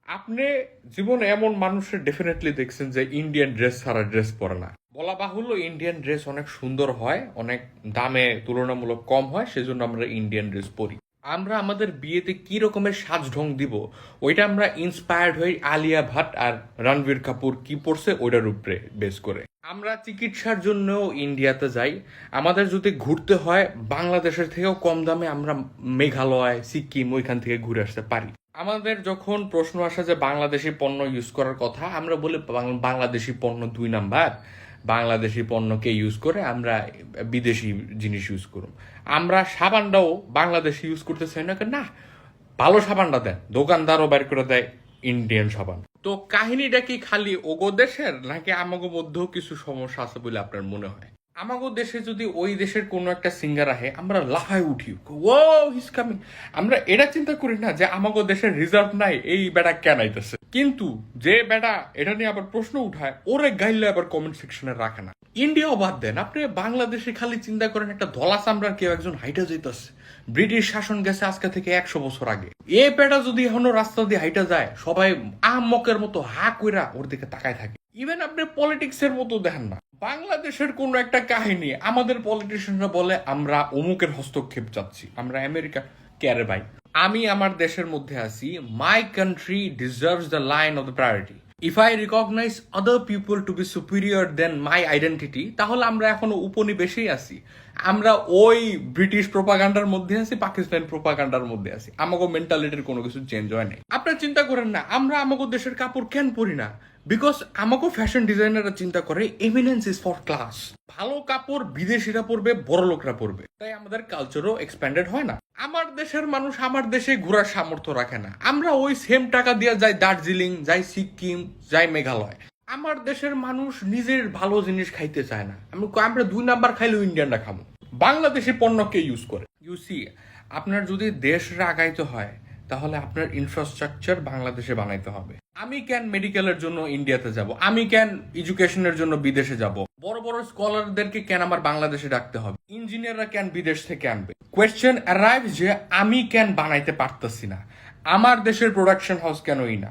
আপনি জীবনে এমন মানুষের ডেফিনেটলি দেখছেন যে ইন্ডিয়ান ড্রেস ছাড়া ড্রেস পরে না। বলা বাহুল্য ইন্ডিয়ান ড্রেস অনেক সুন্দর হয়, অনেক দামে তুলনামূলক কম হয়, সেজন্য আমরা ইন্ডিয়ান ড্রেস পরি। আমরা আমাদের বিয়েতে কি রকমের সাজ ঢং দিব, ওইটা আমরা ইন্সপায়ার্ড হই আলিয়া ভাট আর রণবীর কাপুর কি পরছে ওইটার উপরে বেস করে। আমরা চিকিৎসার জন্য ইন্ডিয়াতে যাই। আমাদের যদি ঘুরতে হয় বাংলাদেশের থেকেও কম দামে আমরা মেঘালয় সিকিম ওইখান থেকে ঘুরে আসতে পারি। আমাদের যখন প্রশ্ন আসে যে বাংলাদেশি পণ্য ইউজ করার কথা, আমরা বলি বাংলাদেশি পণ্য 2 নাম্বার, বাংলাদেশি পণ্যকে ইউজ করে আমরা বিদেশি জিনিস ইউজ করুম। আমরা সাবানটাও বাংলাদেশি ইউজ করতে চাই না, না ভালো সাবানটা দেন, দোকানদারও বের করে দেয় ইন্ডিয়ান সাবান। তো কাহিনীটা কি খালি ওগো দেশের, নাকি আমাগো মধ্যেও কিছু সমস্যা আছে বলে আপনার মনে হয়? আমাগো দেশে যদি ওই দেশের কোনো একটা সিঙ্গার আহে আমরা লাফায় উঠি, ও হিস কামিং। আমরা এটা চিন্তা করি না যে আমাগো দেশের রিজার্ভ নাই, এই বেটা কেন আইতেছে। কিন্তু যে বেটা এটা নিয়ে আবার প্রশ্ন উঠায় ওরে গাইলে আবার কমেন্ট সেকশনে রাখে না। ইন্ডিয়াও বাদ দেন, আপনি বাংলাদেশে খালি চিন্তা করেন একটা ধলা চামড়ার কেউ একজন হাইটা যাইতেছে, ব্রিটিশ শাসন গেছে আজকে থেকে 100 বছর আগে। এ পেটা যদি এখনো রাস্তা দিয়ে হাইটা যায় সবাই আহমকের মতো হা কইরা ওর দিকে তাকায় থাকে। ইভেন আপনি পলিটিক্স এর মতো দেখেন না, বাংলাদেশের কোন একটা কাহিনী আমাদের পলিটিশিয়ানরা বলে আমরা অমুকের হস্তক্ষেপ চাচ্ছি, আমরা আমেরিকা। ক্যারে ভাই, আমি আমার দেশের মধ্যে আছি, my country deserves the line of the priority. If I recognize other people to be superior then my identity, তাহলে আমরা এখনো উপনিবেশেই আছি। আমরা ওই ব্রিটিশ প্রোপাগান্ডার মধ্যে আছি, পাকিস্তান প্রোপাগান্ডার মধ্যে আছি। আমাকে মেন্টালিটির কোনো কিছু চেঞ্জ হয় নাই। আপনারা চিন্তা করেন না আমরা আমাকে দেশের কাপড় কেন পরি না, বিকজ আমাকে ফ্যাশন ডিজাইনাররা চিন্তা করে এমিনেন্স ইজ ফর ক্লাস। ভালো কাপড় বিদেশিরা পরবে, বড় লোকরা পরবে, তাই আমাদের কালচারও এক্সপ্যান্ডেড হয় না। আমার দেশের মানুষ আমার দেশে ঘোরার সামর্থ্য রাখে না, আমরা ওই সেম টাকা দিয়ে যাই দার্জিলিং, যাই সিকিম, যাই মেঘালয়। আমার দেশের মানুষ নিজের ভালো জিনিস খাইতে চায় না, আমরা 2 নাম্বার খাইলেও ইন্ডিয়ানরা খাবো, বাংলাদেশি পণ্যকে ইউজ করে। ইউসি, আপনার যদি দেশ আগাইতে হয় তাহলে আপনার ইনফ্রাস্ট্রাকচার বাংলাদেশে বানাইতে হবে। আমি কেন মেডিকেলের জন্য ইন্ডিয়াতে যাব, আমি কেন এডুকেশনের জন্য বিদেশে যাব, বড় বড় স্কলারদেরকে কেন আমার বাংলাদেশে ডাকতে হবে, ইঞ্জিনিয়াররা কেন বিদেশ থেকে আনবে। কোয়েশ্চেন অ্যারাইভ যে আমি কেন বানাইতে পারতেছি না, আমার দেশের প্রোডাকশন হাউস কেনই না,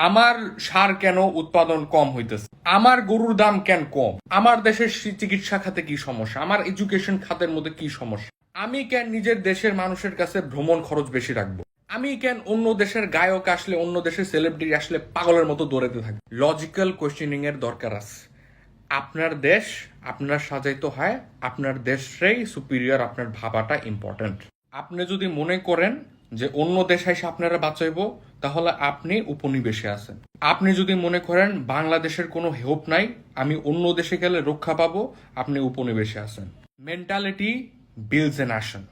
আমার সার কেন উৎপাদন কম হইতেছে, আমার গরুর দাম কেন কম, আমার দেশের চিকিৎসা খাতে কি সমস্যা, আমার এডুকেশন খাতের মধ্যে কি সমস্যা, আমি কেন নিজের দেশের মানুষের কাছে ভ্রমণ খরচ বেশি রাখবো, আমি কেন অন্য দেশের গায়ক আসলে, অন্য দেশের সেলিব্রিটি আসলে পাগলের মতো দৌড়াতে থাকবো। লজিক্যাল কোয়েশ্চেনিং এর দরকার আছে। আপনার দেশ আপনার সাজাইতে হয়, আপনার দেশটাই সুপিরিয়র, আপনার ভাবাটা ইম্পর্টেন্ট। আপনি যদি মনে করেন যে অন্য দেশ এসে আপনারা বাঁচাইবো, তাহলে আপনি উপনিবেশে আছেন। আপনি যদি মনে করেন বাংলাদেশের কোনো হেল্প নাই, আমি অন্য দেশে গেলে রক্ষা পাবো, আপনি উপনিবেশে আছেন। Mentality builds a nation.